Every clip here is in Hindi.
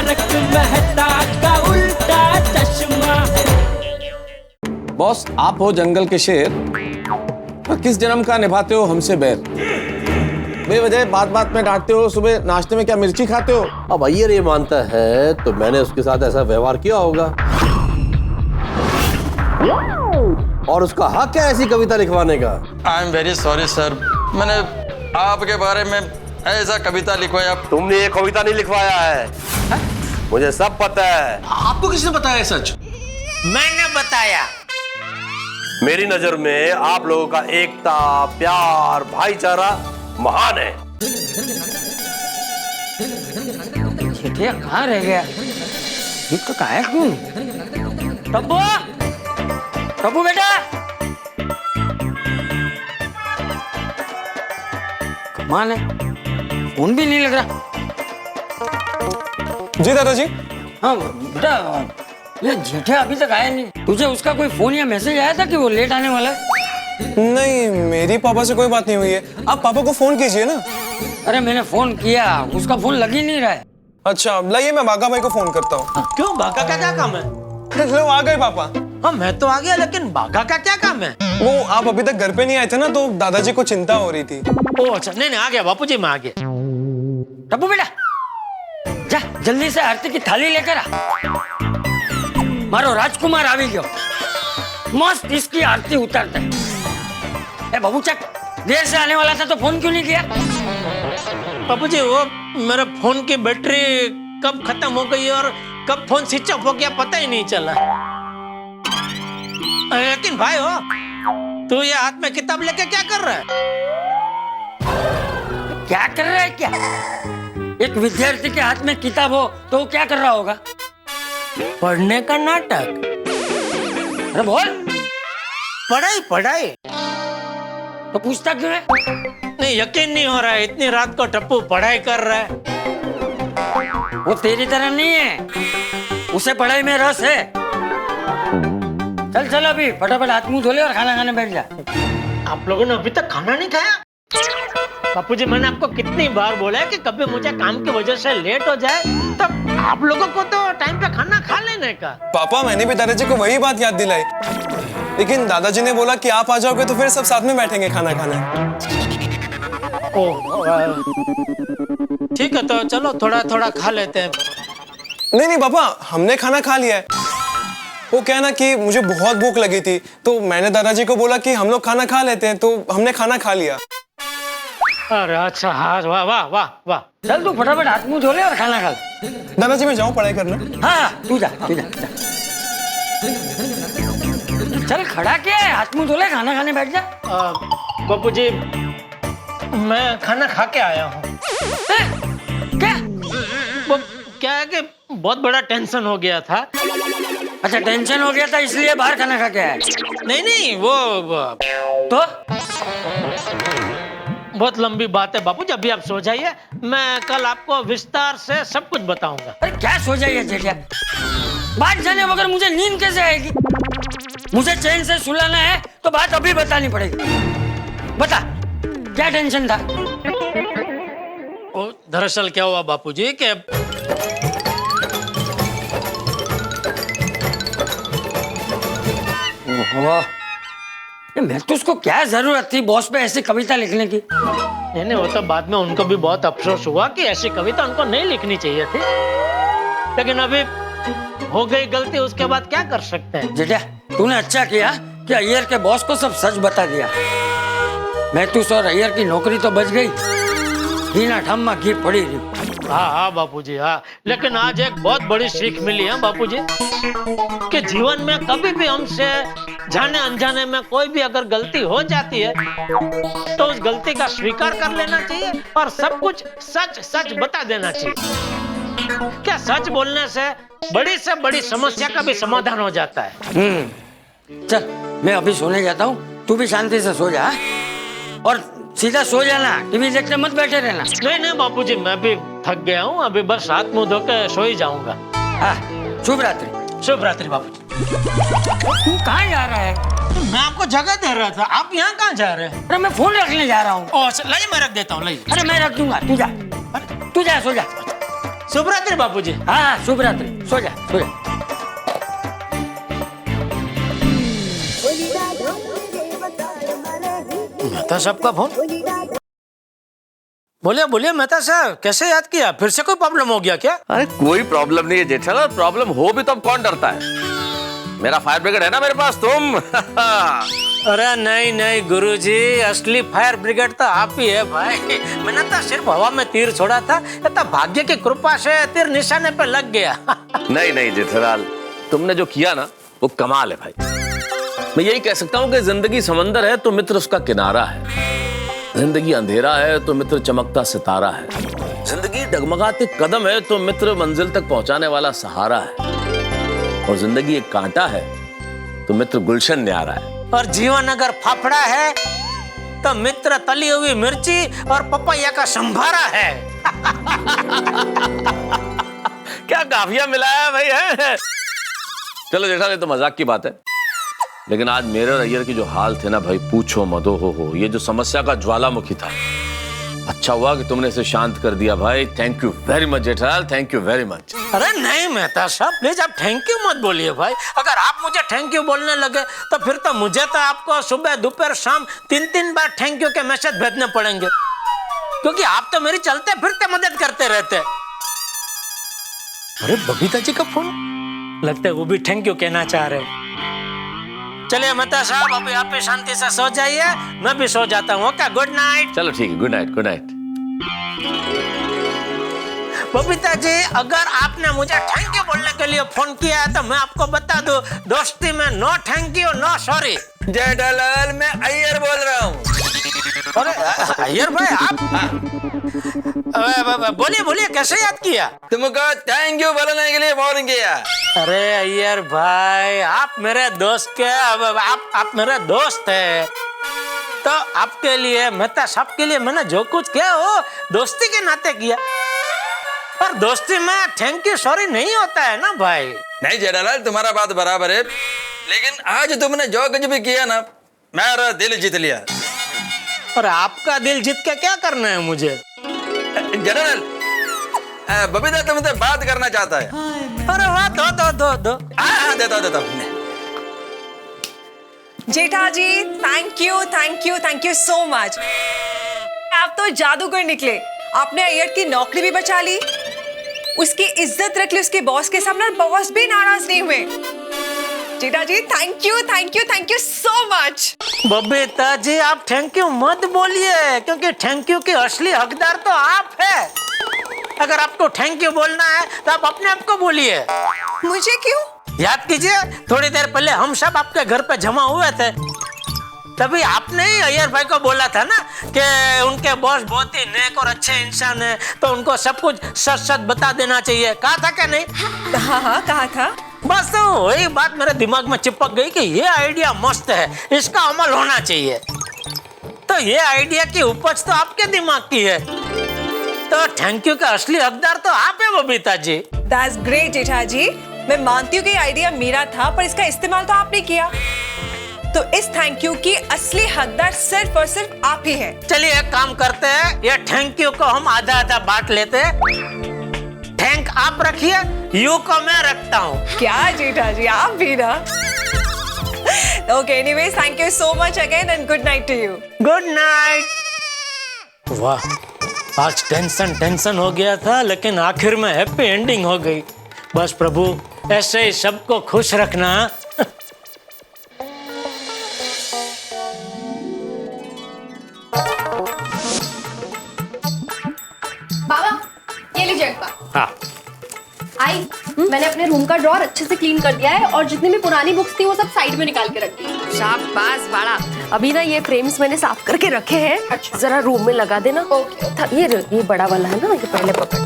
तारक मेहता का उल्टा चश्मा। बॉस, आप हो जंगल के शेर, पर किस जन्म का निभाते हो हमसे बैर? बेवजह बात बात में डांटते हो, सुबह नाश्ते में क्या मिर्ची खाते हो? अब अय्यर ये मानता है तो मैंने उसके साथ ऐसा व्यवहार किया होगा, और उसका हक है ऐसी कविता लिखवाने का। I am very sorry sir, मैंने आपके बारे में ऐसा कविता लिखवाया। तुमने ये कविता नहीं लिखवाया है, मुझे सब पता है। आपको किसने बताया सच? मैंने बताया। मेरी नजर में आप लोगों का एकता, प्यार, भाईचारा महान है। छिटिया कहाँ रह गया? तो कहाँ है क्यों? टप्पू, टप्पू बेटा। कमाल है, फोन भी नहीं लग रहा। जी दादाजी। हाँ बेटा, ये जेठा अभी तक आया नहीं। तुझे उसका कोई फोन या मैसेज आया था कि वो लेट आने वाला है? नहीं, मेरी पापा से कोई बात नहीं हुई है। आप पापा को फोन कीजिए ना। अरे मैंने फोन किया, उसका फोन लग ही नहीं रहा है। अच्छा, लाइए मैं बागा भाई को फोन करता हूँ। क्यों, बाघा का क्या काम है? लो आ गए पापा। हाँ मैं तो आ गया, लेकिन बाघा का क्या काम है? वो आप अभी तक घर पे नहीं आए थे ना, तो दादाजी को चिंता हो रही थी। ओ अच्छा, नहीं आ गया बापूजी, मैं आ गया। टप्पू बेटा, जा जल्दी से आरती की थाली लेकर आ। मारो राजकुमार आ गयो, मस्त इसकी आरती उतारते हैं। ए बाबू चक, देर से आने वाला था तो फोन क्यों नहीं किया? बापूजी वो मेरे फोन की बैटरी कब खत्म हो गई और कब फोन स्विच ऑफ हो गया पता ही नहीं चला। लेकिन भाई हो, तू ये हाथ में किताब लेके क्या कर रहा है? क्या कर रहा है क्या? एक विद्यार्थी के हाथ में किताब हो तो वो क्या कर रहा होगा? पढ़ने का नाटक। अरे बोल। पढ़ाई पढ़ाई। तो पूछता क्यों है? नहीं, यकीन नहीं हो रहा है, इतनी रात को टप्पू पढ़ाई कर रहा है। वो तेरी तरह नहीं है, उसे पढ़ाई में रस है। चल चल अभी फटाफट हाथ मुंह धो ले और खाना खाने बैठ जा। आप लोगों ने अभी तक खाना नहीं खाया? बापूजी मैंने आपको कितनी बार बोला है कि कभी मुझे काम की वजह से लेट हो जाए तब आप लोगों को तो टाइम पे खाना खा लेने का। पापा, मैंने भी दादाजी को वही बात याद दिलाई, लेकिन दादाजी ने बोला कि आप आ जाओगे तो फिर सब साथ में बैठेंगे खाना खाने। ठीक है, तो चलो थोड़ा थोड़ा खा लेते हैं। नहीं पापा, हमने खाना खा लिया है। वो क्या ना कि मुझे बहुत भूख लगी थी, तो मैंने दादाजी को बोला कि हम लोग खाना खा लेते हैं, तो हमने खाना खा लिया। अरे अच्छा, हाँ, वाह वाह वाह वाह। चल तू फटाफट हाथ मुंह धो ले और खाना खा ले। दादाजी मैं जाऊँ पढ़ाई करना? हाँ तू जा, तू जा। चल खड़ा क्या है, हाथ मुंह धो ले, खाना खाने बैठ जा। बापूजी मैं खाना खा के आया हूँ। क्या? वो क्या है कि बहुत बड़ा टेंशन हो गया था। अच्छा, टेंशन हो गया था इसलिए बाहर खाना खा के आया? नहीं नहीं, वो तो बहुत लंबी बात है बापूजी, अभी आप सो जाइए, मैं कल आपको विस्तार से सब कुछ बताऊंगा। अरे क्या सो जाइए जेठिया, बात जाने बगैर मुझे नींद कैसे आएगी? मुझे चैन से सुलाना है तो बात अभी बतानी पड़ेगी। बता, क्या टेंशन था? दरअसल क्या हुआ बापूजी कि मैं तो उसको क्या जरूरत थी बॉस पे ऐसी कविता लिखने की? नहीं, वो तो बाद में उनको भी बहुत अफसोस हुआ कि ऐसी कविता उनको नहीं लिखनी चाहिए थी, लेकिन अभी हो गई गलती, उसके बाद क्या कर सकते हैं। जेठा, तूने अच्छा किया कि अय्यर के बॉस को सब सच बता दिया। महतूस और अय्यर की नौकरी तो बच गई, घी ना ठम्मा घी पड़ी रही। हाँ हाँ बापूजी, हाँ, लेकिन आज एक बहुत बड़ी सीख मिली है बापूजी कि जीवन में कभी भी हमसे जाने अनजाने में कोई भी अगर गलती हो जाती है तो उस गलती का स्वीकार कर लेना चाहिए और सब कुछ सच सच बता देना चाहिए। क्या सच बोलने से बड़ी समस्या का भी समाधान हो जाता है। चल मैं अभी सोने जाता हूँ, तू भी शांति से सो जा और सीधा सो जाना, टीवी देखते मत बैठे रहना। नहीं बापूजी, मैं भी थक गया हूँ, अभी बस हाथ मुंह धो के सो ही जाऊंगा। हाँ, शुभ रात्रि। शुभ रात्रि बापूजी। तू कहाँ जा रहा है? मैं आपको जगह दे रहा था, आप यहाँ कहाँ जा रहे हैं? अरे मैं फोन रखने जा रहा हूँ। लाइए मैं रख देता हूँ, लाइए। अरे मैं रख दूंगा, तू जा, तू जा, सो जा। शुभ रात्रि बापूजी। हाँ शुभ रात्रि, सो जा सो जा। मेहता साहब का फोन। बोलिए बोलिए मेहता साहब, कैसे याद किया? फिर से कोई प्रॉब्लम हो गया क्या? अरे कोई प्रॉब्लम नहीं है जेठालाल, प्रॉब्लम हो भी तो अब कौन डरता है? मेरा फायर ब्रिगेड है ना मेरे पास, तुम। अरे नहीं नहीं गुरुजी, असली फायर ब्रिगेड तो आप ही है भाई। मैंने तो सिर्फ हवा में तीर छोड़ा था, ये तो भाग्य की कृपा से तीर निशाने पे लग गया। नहीं नहीं जेठालाल, तुमने जो किया ना वो कमाल है भाई। मैं यही कह सकता हूँ कि जिंदगी समंदर है तो मित्र उसका किनारा है, जिंदगी अंधेरा है तो मित्र चमकता सितारा है, जिंदगी डगमगाते कदम है तो मित्र मंजिल तक पहुंचाने वाला सहारा है, और जिंदगी एक कांटा है तो मित्र गुलशन न्यारा है। और जीवन अगर फाफड़ा है तो मित्र तली हुई मिर्ची और पपैया का संभारा है। क्या काफिया मिलाया भाई है। चलो जेठा, ये तो मजाक की बात है, लेकिन आज मेरे और अय्यर की जो हाल थे ना भाई, पूछो मत। हो ये जो समस्या का ज्वालामुखी था, अच्छा हुआ कि तुमने इसे शांत कर दिया भाई। Thank you very much Jethalal, thank you very much. अरे नहीं मेहता साहब, प्लीज आप थैंक यू मत बोलिए भाई। अगर आप मुझे थैंक यू बोलने लगे तो फिर तो मुझे तो आपको सुबह दोपहर शाम 3-3 बार थैंक यू के मैसेज भेजने पड़ेंगे, क्योंकि आप तो मेरी चलते फिरते मदद करते रहते। अरे बबीता जी का फोन, लगता है वो भी थैंक यू कहना चाह रहे हैं। चलिए मेहता साहब, अभी आप भी शांति से सो जाइए, मैं भी सो जाता हूँ। Okay, good night. चलो ठीक है, good night good night. Babita ji, अगर आपने मुझे थैंक यू बोलने के लिए फोन किया है तो मैं आपको बता दूं, दोस्ती में no thank you no sorry. Jethalal, मैं अय्यर बोल रहा हूँ। अरे अय्यर भाई आप, बोलिए बोलिए, कैसे याद किया? तुमको थैंक यू बोलने के लिए फोन किया। अरे अय्यर भाई, आप मेरे दोस्त के, आप मेरे दोस्त है, तो आपके लिए, मेहता साहब के लिए मैंने जो कुछ किया वो दोस्ती के नाते किया। पर दोस्ती में थैंक यू सॉरी नहीं होता है ना भाई। नहीं जेठालाल, तुम्हारा बात बराबर है, लेकिन आज तुमने जो कुछ भी किया ना, मेरा दिल जीत लिया। और आपका दिल जीत के क्या करना है मुझे? जेठालाल, बबीता तुमसे बात करना चाहता है। अरे वाह, दो। हाँ, देता हूँ। जेठा ji, thank you so much. आप तो जादूगर निकले। आपने अय्यर की नौकरी भी बचा ली, उसकी इज्जत रख ली उसके बॉस के सामने, और बॉस भी नाराज नहीं हुए। Jetha ji, thank you so much. Babita ji, आप थैंक यू मत बोलिए, क्योंकि थैंक यू के असली हकदार तो आप है। अगर आपको थैंक यू बोलना है तो आप अपने आप को बोलिए। मुझे क्यों? याद कीजिए, थोड़ी देर पहले हम सब आपके घर पे जमा हुए थे, तभी आपने ही अय्यर भाई को बोला था ना कि उनके बॉस बहुत ही नेक और अच्छे इंसान है, तो उनको सब कुछ सच सच बता देना चाहिए। कहा था क्या नहीं? हाँ, कहा था। बस तो वही बात मेरे दिमाग में चिपक गई कि ये आइडिया मस्त है, इसका अमल होना चाहिए। तो ये आइडिया की उपज तो आपके दिमाग की है, तो थैंक यू का असली हकदार तो आप है बबीता जी। That's great जेठा जी। मैं मानती हूँ कि आइडिया मेरा था, पर इसका इस्तेमाल तो आपने किया, तो इस थैंक यू की असली हकदार सिर्फ और सिर्फ आप ही हैं। चलिए एक काम करते हैं, ये थैंक यू को हम आधा आधा बांट लेते हैं। थैंक आप रखिए, यू को मैं रखता हूँ। क्या जेठा जी, आप भी ना। Okay, anyways, thank you so much again and good night to you. Good night. वाह, आज टेंशन हो गया था, लेकिन आखिर में हैप्पी एंडिंग हो गई। बस प्रभु ऐसे ही सबको खुश रखना। बाबा, ये लीजिए एक बार। हाँ, आई, मैंने अपने रूम का ड्रॉर अच्छे से क्लीन कर दिया है, और जितनी भी पुरानी बुक्स थी वो सब साइड में निकाल के रख दी। शाबाश बाड़ा। अभी ना ये फ्रेम्स मैंने साफ करके रखे हैं। अच्छा। जरा रूम में लगा देना। ओके। ये बड़ा वाला है ना, ये पहले पकड़।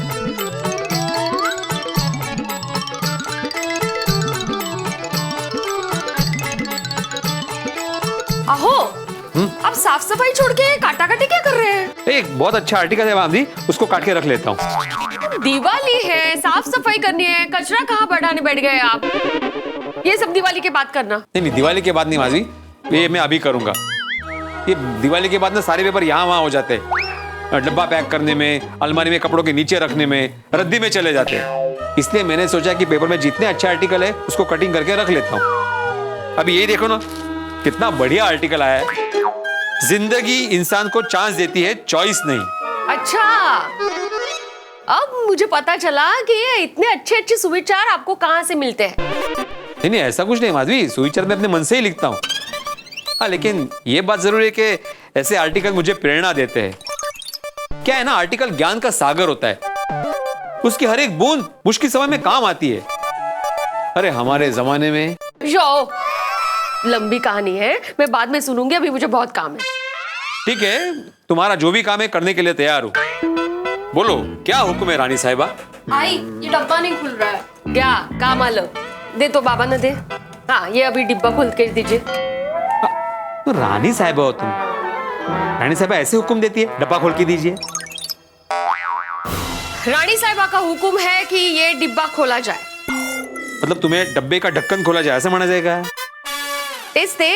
आहो, आप साफ सफाई छोड़ के काटा काटी क्या कर रहे हैं? एक बहुत अच्छा आर्टिकल है वहां भी, उसको काट के रख लेता हूँ। दिवाली है, साफ सफाई करनी है, कचरा कहाँ बढ़ाने बैठ गए आप? ये सब दिवाली के बाद करना। नहीं, दिवाली के बाद नहीं माजी, ये मैं अभी करूंगा। ये दिवाली के बाद ना सारे पेपर यहाँ वहाँ हो जाते हैं, डब्बा पैक करने में, अलमारी में कपड़ों के नीचे रखने में, रद्दी में चले जाते हैं। इसलिए मैंने सोचा कि पेपर में जितने अच्छे आर्टिकल है उसको कटिंग करके रख लेता हूँ। अभी यही देखो ना, कितना बढ़िया आर्टिकल आया है। जिंदगी इंसान को चांस देती है, चॉइस नहीं। अच्छा, अब मुझे पता चला कि ये इतने अच्छे अच्छे सुविचार आपको कहाँ से मिलते हैं। नहीं, ऐसा कुछ नहीं माधवी, सुविचार मैं अपने मन से ही लिखता हूँ। हाँ, लेकिन ये बात जरूर है कि ऐसे आर्टिकल मुझे प्रेरणा देते हैं। क्या है ना, आर्टिकल ज्ञान का सागर होता है, उसकी हर एक बूंद मुश्किल समय में काम आती है। अरे हमारे जमाने में लंबी कहानी है, मैं बाद में सुनूंगी, अभी मुझे बहुत काम है। ठीक है, तुम्हारा जो भी काम है करने के लिए तैयार हूँ। बोलो क्या हुक्म है रानी साहिबा? आई, ये डब्बा नहीं खुल रहा है। क्या काम आलो, दे तो बाबा ने दे। हाँ, ये अभी डिब्बा खोल के दीजिए। तो रानी साहिबा हो तुम, रानी साहिबा ऐसे हुक्म देती है, डब्बा खोल के दीजिए। रानी साहिबा का हुक्म है कि ये डिब्बा खोला जाए। मतलब तुम्हें डब्बे का ढक्कन खोला जाए ऐसा माना जाएगा? इससे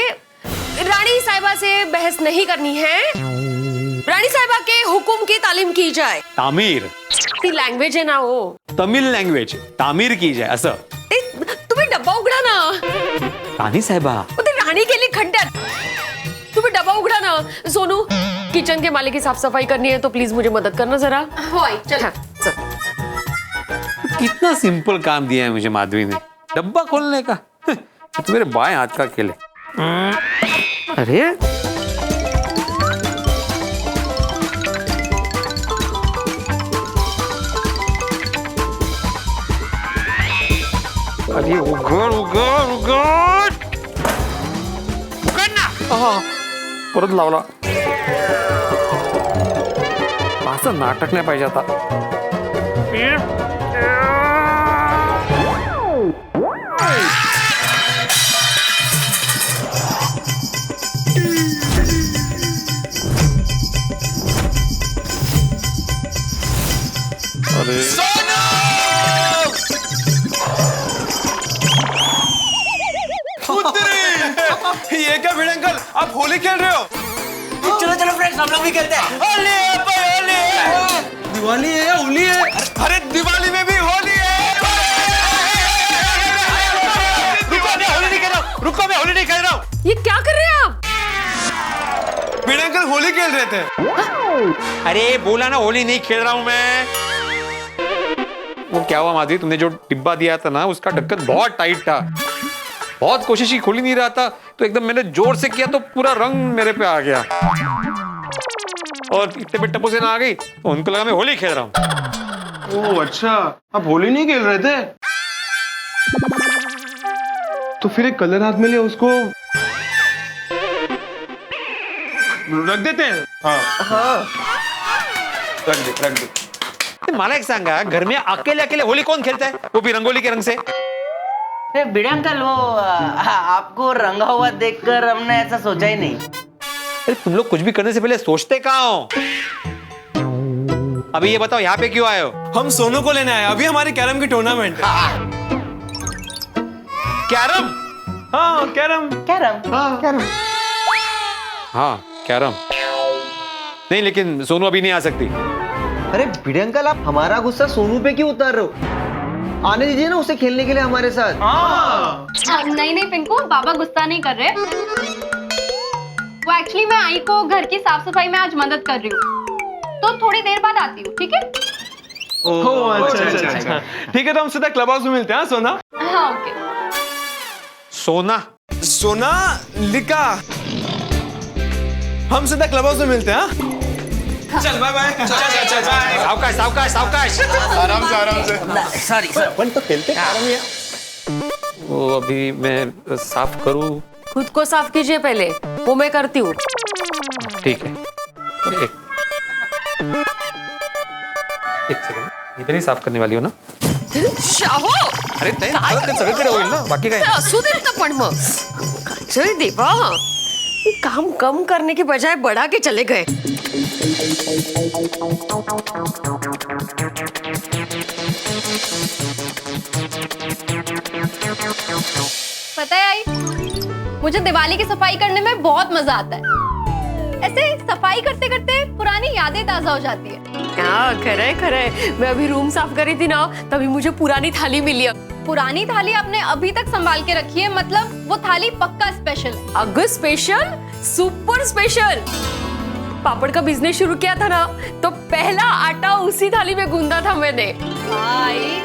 रानी साहिबा से बहस नहीं करनी है, रानी साहिबा के हुक्म की तालीम की जाए। तामीर ती लँग्वेज आहे ना हो, तमिल लँग्वेज, तामीर की जाए असं। तुम्ही डब्बा उघडा ना। रानी साहिबा, ते राणी गेली खड्ड्यात, तुम्ही डब्बा उघडा ना। सोनू, किचन के माले की साफ सफाई करनी है तो प्लीज मुझे मदद करना जरा। हो आई, चल। हाँ, चल। कितना सिंपल काम दिया है मुझे माधवी ने, डब्बा खोलने का। तो मेरे बाएं हाथ का खेल है। अरे अरे उघड उघड उघड उघड ना। परत लावला, असं नाटक नाही पाहिजे आता। ये क्या भिड़ अंकल, आप होली खेल रहे हो? चलो चलो फ्रेंड्स, हम लोग भी खेलते हैं। होली है भाई, होली है। दिवाली है या होली है? अरे दिवाली में भी होली है। रुको, मैं होली नहीं खेल रहा हूँ, रुको, मैं होली नहीं खेल रहा हूँ। ये क्या कर रहे हैं आप? भिड़ अंकल होली खेल रहे थे। अरे बोला ना होली नहीं खेल रहा हूँ मैं। वो क्या हुआ माधवी, तुमने जो डिब्बा दिया था ना उसका ढक्कन बहुत टाइट था, बहुत कोशिश की, खोल ही नहीं रहा था, तो एकदम मैंने जोर से किया तो पूरा रंग मेरे पे आ गया और इतने पे टप्पू से ना आ गई तो उनको लगा मैं होली खेल रहा हूँ। ओह अच्छा, आप होली नहीं खेल रहे थे? तो फिर एक कलर हाथ में लिया, उसको रख देते हैं। हाँ, रख दे। मला एक सांगा, घर में अकेले अकेले होली कौन खेलता है, वो भी रंगोली के रंग से? भिड़े अंकल, वो आपको रंगा हुआ देखकर हमने ऐसा सोचा ही नहीं। अरे तुम लोग कुछ भी करने से पहले सोचते कहाँ हो? अभी ये बताओ यहाँ पे क्यों आए हो? हम सोनू को लेने आए, अभी हमारी कैरम की टूर्नामेंट है। कैरम? हाँ कैरम। हाँ कैरम। नहीं लेकिन सोनू अभी नहीं आ सकती। अरे भिड़े अंकल, आप हमारा गुस्सा सोनू पे क्यों उतार रहे हो? आने दीजिए ना उसे खेलने के लिए हमारे साथ। नहीं नहीं पिंकू, बाबा गुस्सा नहीं कर रहे। वो एक्चुअली मैं आई को घर की साफ सफाई में आज मदद कर रही हूँ, तो थोड़ी देर बाद आती हूँ, ठीक है? ओह अच्छा। ठीक है, तो हम सीधा क्लब हाउस में मिलते हैं। सोना? हाँ ओके। सोना लिका, हम सीधा क्लब हाउस में मिलते हैं। चल बाय बाय। सावकाश सावकाश सावकाश, आराम से। Sorry sir. अपन तो खेलते हैं। वो अभी मैं साफ करूँ? खुद को साफ कीजिए पहले, वो मैं करती हूँ। ठीक है, एक सेकंड, इधर ही साफ करने वाली हो ना? शाहो, अरे ते सगळीकडे होईल ना, बाकी काय? असू दे ना पण मग। जय देवा, ये काम कम करने के बजाय बढ़ा के चले गए। पता है आई, मुझे दिवाली की सफाई करने में बहुत मजा आता है। ऐसे सफाई करते करते पुरानी यादें ताजा हो जाती है। हाँ खरे खरे, मैं अभी रूम साफ करी थी ना, तभी मुझे पुरानी थाली मिली। पुरानी थाली आपने अभी तक संभाल के रखी है, मतलब वो थाली पक्का स्पेशल है। अगर स्पेशल, सुपर स्पेशल। पापड़ का बिजनेस शुरू किया था ना, तो पहला आटा उसी थाली में गूंदा था मैंने। भाई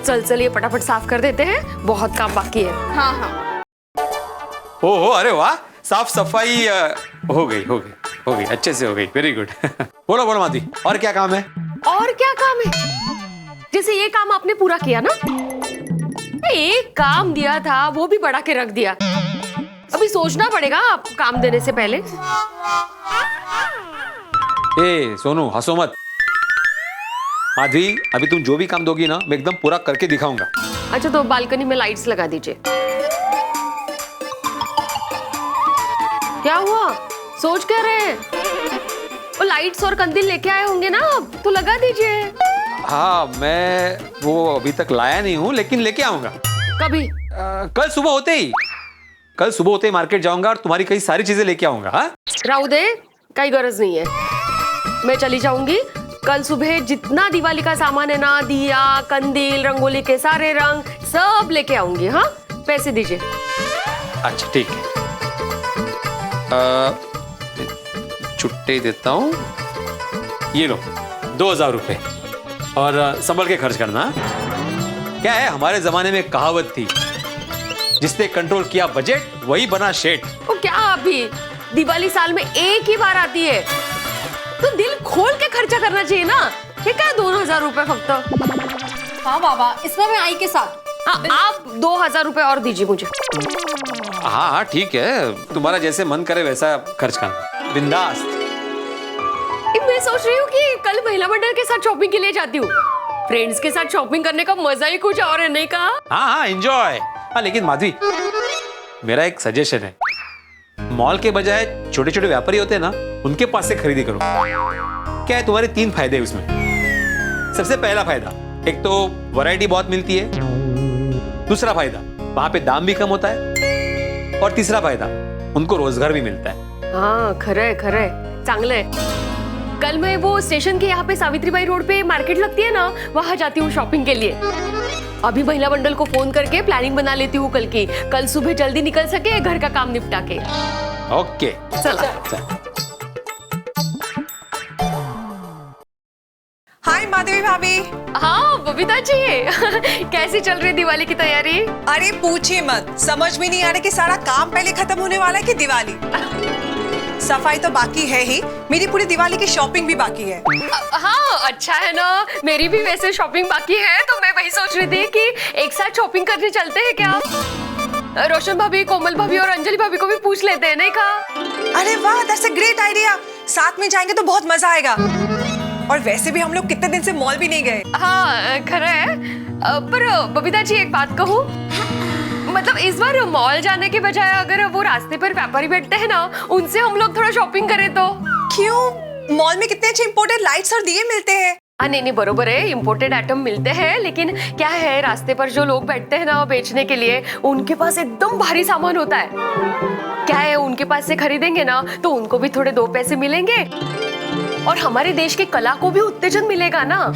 चल चल ये फटाफट साफ कर देते हैं, बहुत काम बाकी है। हाँ हाँ। ओहो, अरे वाह, साफ सफाई हो गई, अच्छे से हो गई, वेरी गुड। बोलो बोलो माधवी, और क्या काम है? और क्या काम है? जैसे ये काम आपने पूरा किया ना, एक काम दिया था वो भी बढ़ा के रख दिया। अभी सोचना पड़ेगा आपको काम देने से पहले। ए सोनू, हंसो मत। माधवी, अभी तुम जो भी काम दोगी ना, मैं एकदम पूरा करके दिखाऊंगा। अच्छा तो बालकनी में लाइट्स लगा दीजिए। क्या हुआ, सोच क्या रहे हैं? वो लाइट्स और कंदील लेके आए होंगे ना, तो लगा दीजिए। हाँ, मैं वो अभी तक लाया नहीं हूँ, लेकिन लेके आऊंगा। कभी? कल सुबह होते ही मार्केट जाऊंगा और तुम्हारी कई सारी चीजें लेके आऊंगा। हाँ, राहु दे, कोई गरज नहीं है, मैं चली जाऊंगी। कल सुबह जितना दिवाली का सामान है ना, दिया, कंदील, रंगोली के सारे रंग सब लेके आऊंगी। हाँ, पैसे दीजिए। अच्छा ठीक है, छुट्टी देता हूँ, ये लो 2000 रुपए, और संभल के खर्च करना। क्या है, हमारे जमाने में कहावत थी, जिसने कंट्रोल किया बजट वही बना शेठ। वो क्या, अभी दिवाली साल में एक ही बार आती है, तो दिल खोल के खर्चा करना चाहिए ना। ये क्या 2000 रुपए फक्त? हाँ बाबा, इसमें मैं आई के साथ। हाँ, आप 2000 रुपए और दीजिए मुझे। हाँ हाँ ठीक है, तुम्हारा जैसे मन करे वैसा खर्च करना, बिंदास। मैं सोच रही हूँ कि कल महिला मंडल के साथ शॉपिंग के लिए जाती हूँ। फ्रेंड्स के साथ शॉपिंग करने का मजा ही कुछ और है, नहीं कहा? हाँ हाँ एंजॉय। हाँ लेकिन माधवी, मेरा एक सजेशन है, मॉल के बजाय छोटे छोटे व्यापारी होते हैं ना, उनके पास से खरीदी करो। क्या है, तुम्हारे 3 फायदे हैं उसमें। सबसे पहला फायदा, एक तो वैरायटी बहुत मिलती है, दूसरा फायदा वहां पे दाम भी कम होता है, और तीसरा फायदा उनको रोजगार भी मिलता है। हाँ खरे खरे, चांगले है। कल मैं वो स्टेशन के यहाँ पे सावित्रीबाई रोड पे मार्केट लगती है ना, वहां जाती हूँ शॉपिंग के लिए। अभी महिला मंडल को फोन करके प्लानिंग बना लेती हूँ कल की, कल सुबह जल्दी निकल सके घर का काम निपटा के। ओके चला। हाय माधवी भाभी। हाँ बबीता जी, कैसी चल रही दिवाली की तैयारी? अरे पूछिए मत, समझ में नहीं आ रहा कि सारा काम पहले खत्म होने वाला है कि दिवाली। सफाई तो बाकी है ही, मेरी पूरी दिवाली की शॉपिंग भी बाकी है। हाँ अच्छा है ना, मेरी भी वैसे शॉपिंग बाकी है, तो मैं वही सोच रही थी कि एक साथ शॉपिंग करने चलते हैं क्या? रोशन भाभी, कोमल भाभी और अंजलि भाभी को भी पूछ लेते हैं, नहीं कहा? अरे वाह, दैट्स अ ग्रेट आइडिया। साथ में जाएंगे तो बहुत मजा आएगा। और वैसे भी हम लोग कितने दिन से मॉल भी नहीं गए। हाँ खरा है, पर बबीता जी एक बात कहूँ, मतलब इस बार मॉल जाने के बजाय अगर वो रास्ते पर व्यापारी बैठते हैं ना, उनसे हम लोग थोड़ा शॉपिंग करें तो। क्यों, मॉल में कितने अच्छे इंपोर्टेड लाइट्स और दिए मिलते हैं। नहीं नहीं बरोबर है, इम्पोर्टेड आइटम मिलते हैं, लेकिन क्या है, रास्ते पर जो लोग बैठते हैं ना बेचने के लिए, उनके पास एकदम भारी सामान होता है। क्या है, उनके पास से खरीदेंगे ना तो उनको भी थोड़े 2 पैसे मिलेंगे, और हमारे देश की कला को भी उत्तेजन मिलेगा ना।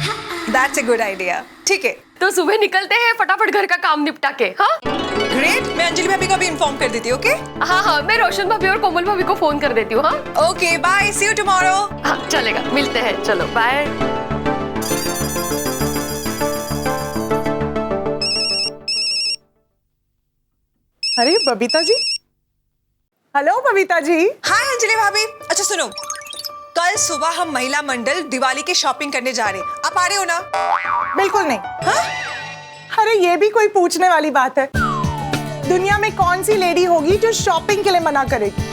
That's a good idea। ठीक है, तो सुबह निकलते हैं फटाफट घर का काम निपटा के। हाँ ग्रेट, मैं अंजलि भाभी को भी इन्फॉर्म कर देती हूँ। ओके हाँ हाँ, मैं रोशन भाभी और कोमल भाभी को फोन कर देती हूँ। हाँ okay, bye, see you tomorrow. हाँ चलेगा, मिलते हैं, चलो बाय। अरे बबीता जी, हेलो बबीता जी। हाय अंजलि भाभी। अच्छा सुनो, कल सुबह हम महिला मंडल दिवाली की शॉपिंग करने जा रहे हैं, आप आ रहे हो ना? बिल्कुल नहीं। हाँ? अरे ये भी कोई पूछने वाली बात है? दुनिया में कौन सी लेडी होगी जो शॉपिंग के लिए मना करेगी?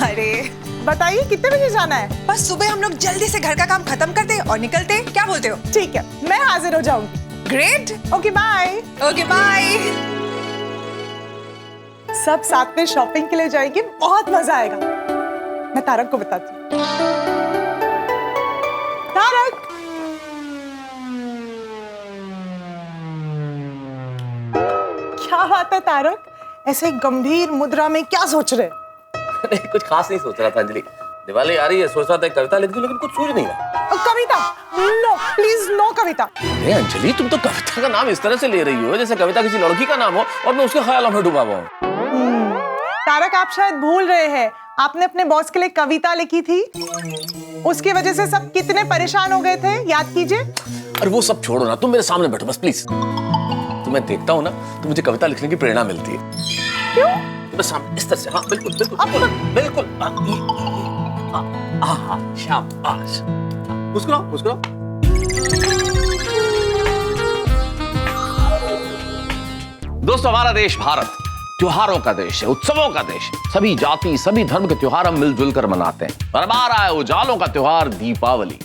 अरे बताइए कितने बजे जाना है? बस सुबह हम लोग जल्दी से घर का काम खत्म करते और निकलते, क्या बोलते हो? ठीक है, मैं हाजिर हो जाऊंगी। Great, okay bye. Okay bye. सब साथ में शॉपिंग के लिए जाएंगे, बहुत मजा आएगा। मैं तारक को बताती हूँ। तारक, क्या बात है तारक, ऐसे गंभीर मुद्रा में क्या सोच रहे? नहीं, कुछ खास नहीं सोच रहा था अंजलि। दिवाली आ रही है, सोच रहा था एक कविता लिख दूं, लेकिन कुछ सूझ नहीं रहा। कविता? नो प्लीज, नो कविता। अरे अंजलि, तुम तो कविता का नाम इस तरह से ले रही हो जैसे कविता किसी लड़की का नाम हो और मैं उसके ख्यालों में डूबा हुआ हूँ। तारक, आप शायद भूल रहे हैं, आपने अपने बॉस के लिए कविता लिखी थी। उसकी वजह से सब कितने परेशान हो गए थे, याद कीजिए। अरे वो सब छोड़ो ना, तुम मेरे सामने बैठो बस प्लीज। तुम्हें देखता हूँ ना तो मुझे कविता लिखने की प्रेरणा मिलती है। क्यों? बस सामने इस तरह से। हाँ बिल्कुल बिल्कुल बिल्कुल। शाबाश। मुस्कुराओ मुस्कुराओ। दोस्तों, हमारा देश भारत त्योहारों का देश है, उत्सवों का देश है। सभी जाति सभी धर्म के त्योहार हम मिलजुल कर मनाते हैं। और अब आ रहा है उजालों का त्योहार दीपावली।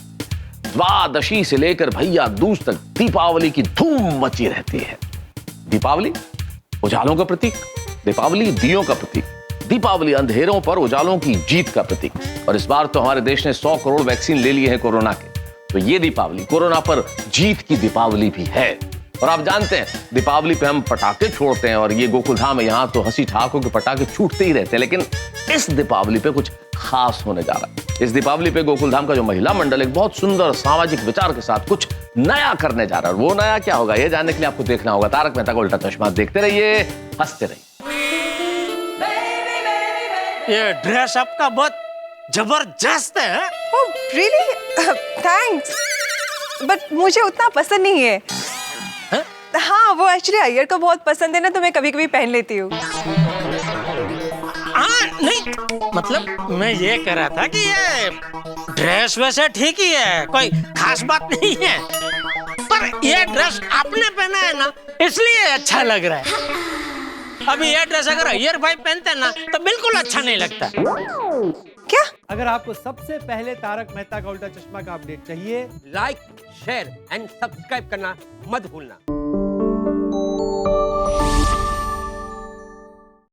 द्वादशी से लेकर भैया दूज तक दीपावली की धूम मची रहती है। दीपावली उजालों का प्रतीक, दीपावली दियों का प्रतीक, दीपावली अंधेरों पर उजालों की जीत का प्रतीक। और इस बार तो हमारे देश ने 100 करोड़ वैक्सीन ले लिए हैं कोरोना के, तो ये दीपावली कोरोना पर जीत की दीपावली भी है। और आप जानते हैं दीपावली पे हम पटाखे छोड़ते हैं और ये गोकुलधाम है, यहाँ तो हंसी ठाकों के पटाखे छूटते ही रहते हैं। लेकिन इस दीपावली पे कुछ खास होने जा रहा है। इस दीपावली पे गोकुलधाम का जो महिला मंडल एक बहुत सुंदर सामाजिक विचार के साथ कुछ नया करने जा रहा है। और वो नया क्या होगा, ये जानने के लिए आपको देखना होगा तारक मेहता का उल्टा चश्मा। देखते रहिए, हंसते रहिए। ये ड्रेस आपका बहुत जबरदस्त है। Oh really? थैंक्स, बट मुझे उतना पसंद नहीं है। हाँ, वो एक्चुअली अय्यर को बहुत पसंद है ना, तो मैं कभी कभी पहन लेती हूँ। नहीं, मतलब मैं ये कह रहा था कि ये ड्रेस वैसे ठीक ही है, कोई खास बात नहीं है, पर ये ड्रेस आपने पहना है ना, इसलिए अच्छा लग रहा है। अभी ये ड्रेस अगर अय्यर भाई पहनते ना तो बिल्कुल अच्छा नहीं लगता। क्या? अगर आपको सबसे पहले तारक मेहता का उल्टा चश्मा का अपडेट चाहिए, लाइक शेयर एंड सब्सक्राइब करना मत भूलना।